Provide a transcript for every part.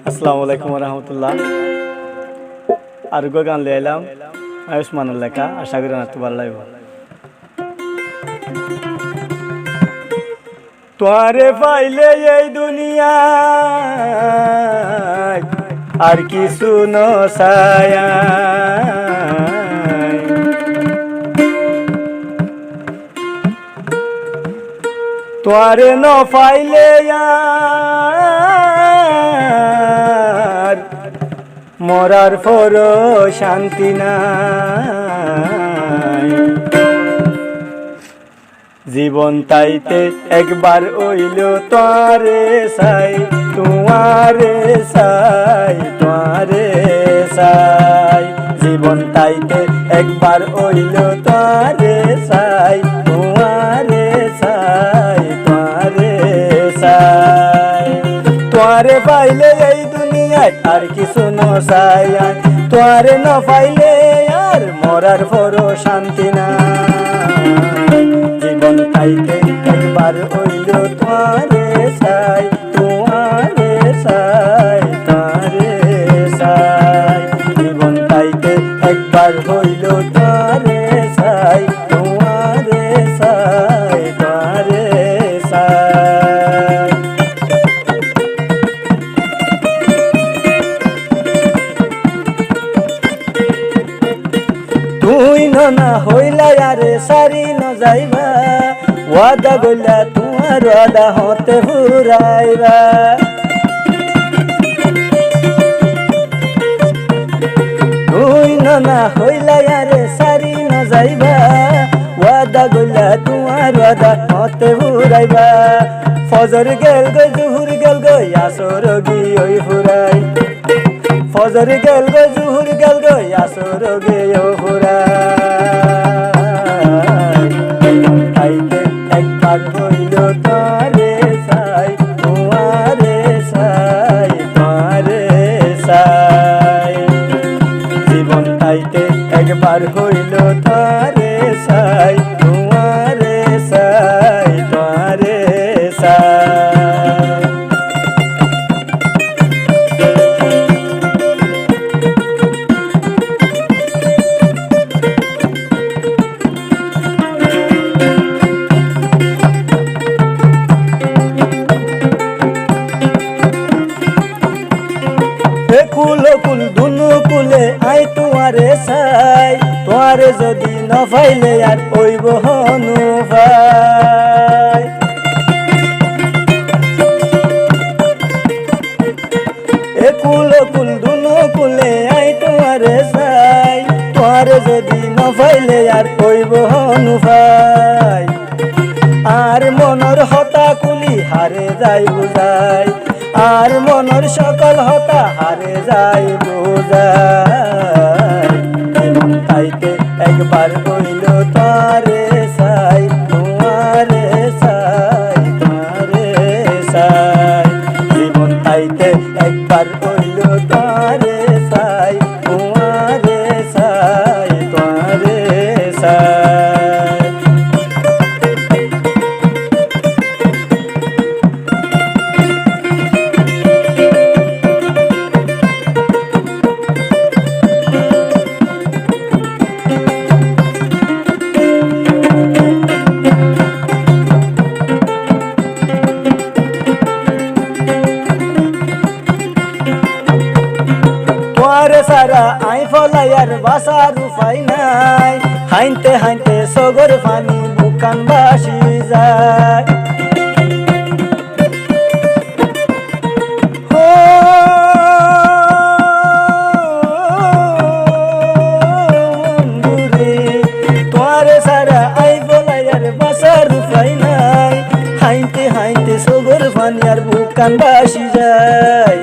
আসসালামু আলাইকুম রহমতুল্লাহ। আর গান লিয়ে এলাম আয়ুষ্মানের লেখা, আশা করি না ভালো লাগবে। তোরে পাইলে এই দুনিয়া আর কিছু নসায়া, তোরে ন পাইলে মরার পর শান্তি নাই। জীবন তাইতে একবার হইল তোরে চাই, তোমারে চাই, তোমারে চাই। জীবন তাইতে একবার হইল তোরে চাই, তোমারে চাই, তোমারে চাই। তোরে পাইলে এই দুনিয়ায় আর কিছু নসাই, তোরে ন পাইলে আর মরার পর শান্তি নাই। জীবন তাইতে একবার হইল তোরে চাই, তোমারে চাই, তোমারে চাই। জীবন তাইতে একবার হইল তোরে চাই, তোমারে চাই, তোমারে চাই। তুই না হইলা আরে সারি ন যাইবা, ওয়াদা গইলা তোমার ওয়াদা হতে ফুরাইবা। তুই না হইলা আরে সারি ন যাইবা, ওয়াদা গইলা তোমার ওয়াদা হতে ফুরাইবা। ফজর গেল গই জুহুর গেল গই আসর গিয়ে ফুরাই, ফজর গেল গই জুহুর গেল গই আসর গিয়ে ফুরাই। তাইতে একবার হইল তোরে চাই, তোমারে চাই, তোমারে চাই। জীবন তাইতে একবার হইল তোরে চাই, তোমারে চাই, তোমারে চাই। কুল কুল দুনু কুলে আই তোমারে চাই, তোমারে যদি ন পাইলে আর ওইব হনু ভাই। এ কুল কুল দুনু কুলে আই তোমারে চাই, তোমারে যদি ন পাইলে আর ওইব হনু ভাই। আর মনর হতা কুলি হারে যাই বুঝাই, আর মনের সকল হতা হারে যাই বুঝাই। জীবন তাইতে একবার হইল তোরে চাই, তোমারে চাই, তোমারে চাই। জীবন তাইতে একবার হইল তোরে চাই, তোমারে চাই, তোমারে চাই। সারা আই ফলাইয়ার বাসার উপায় নাই, হাইনতে হাইনতে সগর পানি বুকান বাসি যায়। তোরে সারা আই ফলাইয়ার বাসার উপায় নাই, হাইনতে হাইনতে সগর পানি আর বুকান বাসি যায়।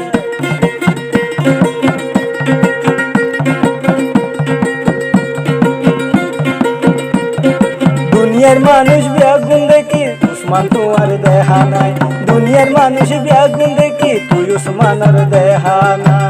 দুনিয়ার মানুষ বেগুন দেখি উসমান তোমার দেহা নাই, দুনিয়ার মানুষ বেগুন দেখি তুই উসমানের দেহা নাই।